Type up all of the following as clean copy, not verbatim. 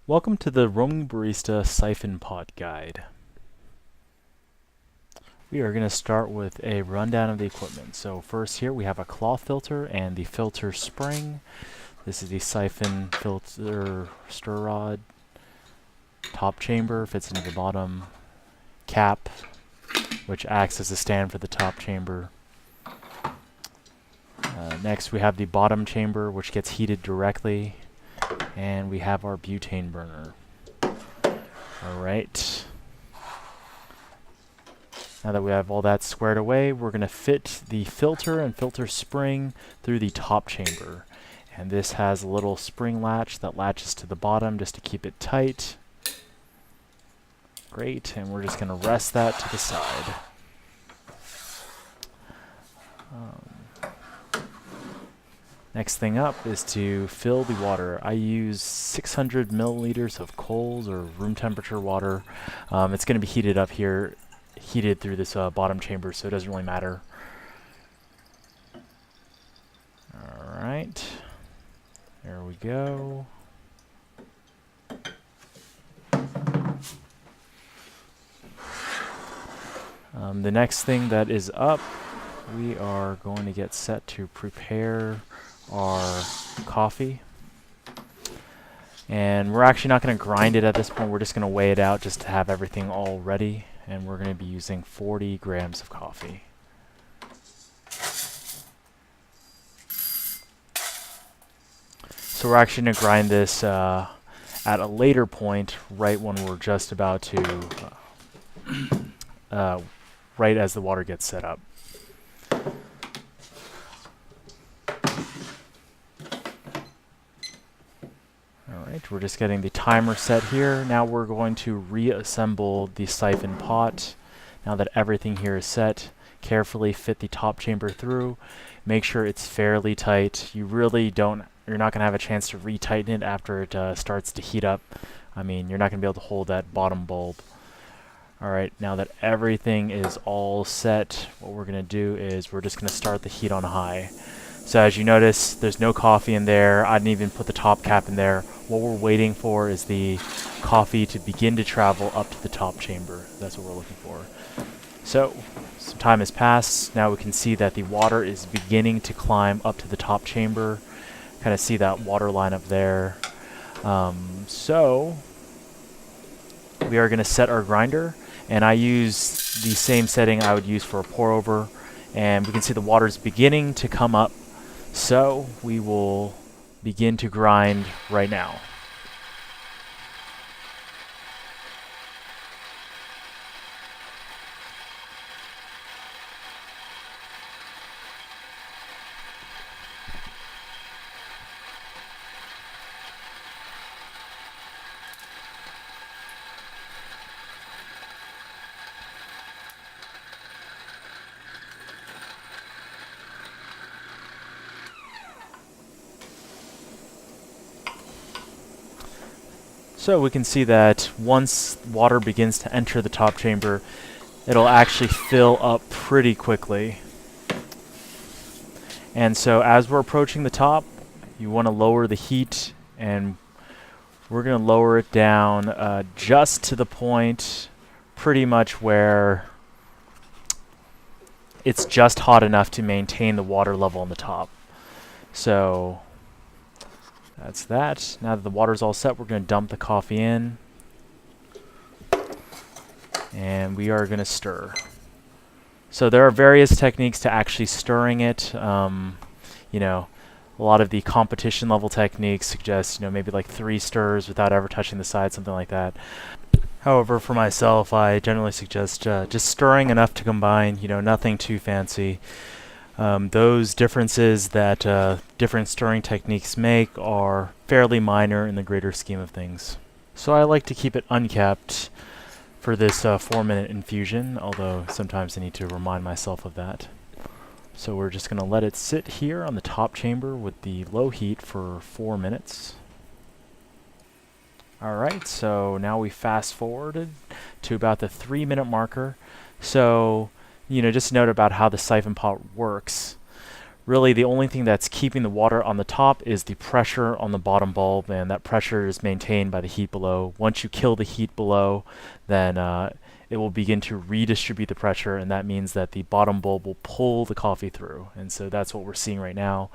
Welcome to the Roaming Barista Siphon Pot Guide. We are going to start with a rundown of the equipment. So first here we have a cloth filter and the filter spring. This is the siphon filter stir rod. Top chamber fits into the bottom. Cap, which acts as a stand for the top chamber. Next we have the bottom chamber, which gets heated directly. And we have our butane burner. Alright. Now that we have all that squared away, we're going to fit the filter and filter spring through the top chamber. And this has a little spring latch that latches to the bottom just to keep it tight. Great, and we're just going to rest that to the side. Next thing up is to fill the water. I use 600 milliliters of cold or room temperature water. It's going to be heated up here, heated through this bottom chamber, so it doesn't really matter. Alright, there we go. The next thing that is up, we are going to get set to prepare our coffee. And we're actually not going to grind it at this point, we're just going to weigh it out just to have everything all ready. And we're going to be using 40 grams of coffee. So we're actually going to grind this at a later point, right when we're just about to, right as the water gets set up. Alright, we're just getting the timer set here. Now we're going to reassemble the siphon pot. Now that everything here is set, carefully fit the top chamber through. Make sure it's fairly tight. You're not going to have a chance to retighten it after it starts to heat up. I mean, you're not going to be able to hold that bottom bulb. Alright, now that everything is all set, what we're going to do is we're just going to start the heat on high. So as you notice, there's no coffee in there. I didn't even put the top cap in there. What we're waiting for is the coffee to begin to travel up to the top chamber. That's what we're looking for. So, some time has passed. Now we can see that the water is beginning to climb up to the top chamber. Kind of see that water line up there. So, we are going to set our grinder. And I use the same setting I would use for a pour over. And we can see the water is beginning to come up. So we will begin to grind right now. So we can see that once water begins to enter the top chamber, it'll actually fill up pretty quickly. And so as we're approaching the top, you want to lower the heat, and we're going to lower it down just to the point pretty much where it's just hot enough to maintain the water level on the top. So that's that. Now that the water's all set, we're going to dump the coffee in. And we are going to stir. So there are various techniques to actually stirring it. You know, a lot of the competition level techniques suggest, you know, maybe like 3 stirs without ever touching the side, something like that. However, for myself, I generally suggest just stirring enough to combine, you know, nothing too fancy. Those differences that different stirring techniques make are fairly minor in the greater scheme of things. So I like to keep it uncapped for this 4-minute infusion, although sometimes I need to remind myself of that. So we're just going to let it sit here on the top chamber with the low heat for 4 minutes. Alright, so now we fast forwarded to about the 3-minute marker. So, you know, just a note about how the siphon pot works. Really, the only thing that's keeping the water on the top is the pressure on the bottom bulb, and that pressure is maintained by the heat below. Once you kill the heat below, then it will begin to redistribute the pressure, and that means that the bottom bulb will pull the coffee through. And so that's what we're seeing right now.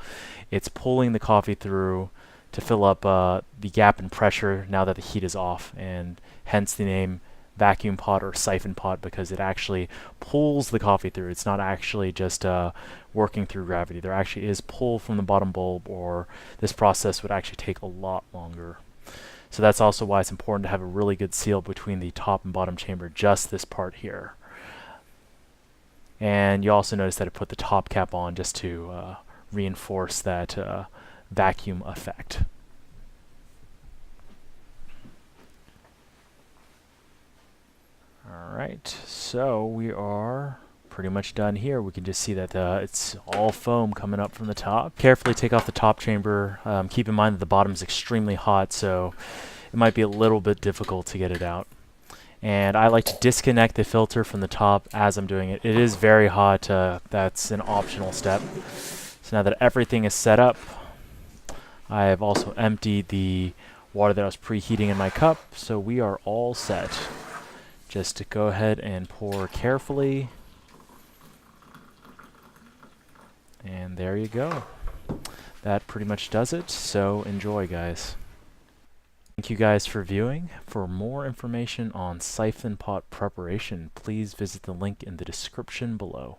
It's pulling the coffee through to fill up the gap in pressure now that the heat is off, and hence the name vacuum pot or siphon pot, because it actually pulls the coffee through. It's not actually just working through gravity. There actually is pull from the bottom bulb, or this process would actually take a lot longer. So that's also why it's important to have a really good seal between the top and bottom chamber, just this part here. And you also notice that I put the top cap on just to reinforce that vacuum effect. Alright, so we are pretty much done here. We can just see that it's all foam coming up from the top. Carefully take off the top chamber. Keep in mind that the bottom is extremely hot, so it might be a little bit difficult to get it out. And I like to disconnect the filter from the top as I'm doing it. It is very hot. That's an optional step. So now that everything is set up, I have also emptied the water that I was preheating in my cup, so we are all set. Just to go ahead and pour carefully. And there you go. That pretty much does it, so enjoy, guys. Thank you guys for viewing. For more information on siphon pot preparation, please visit the link in the description below.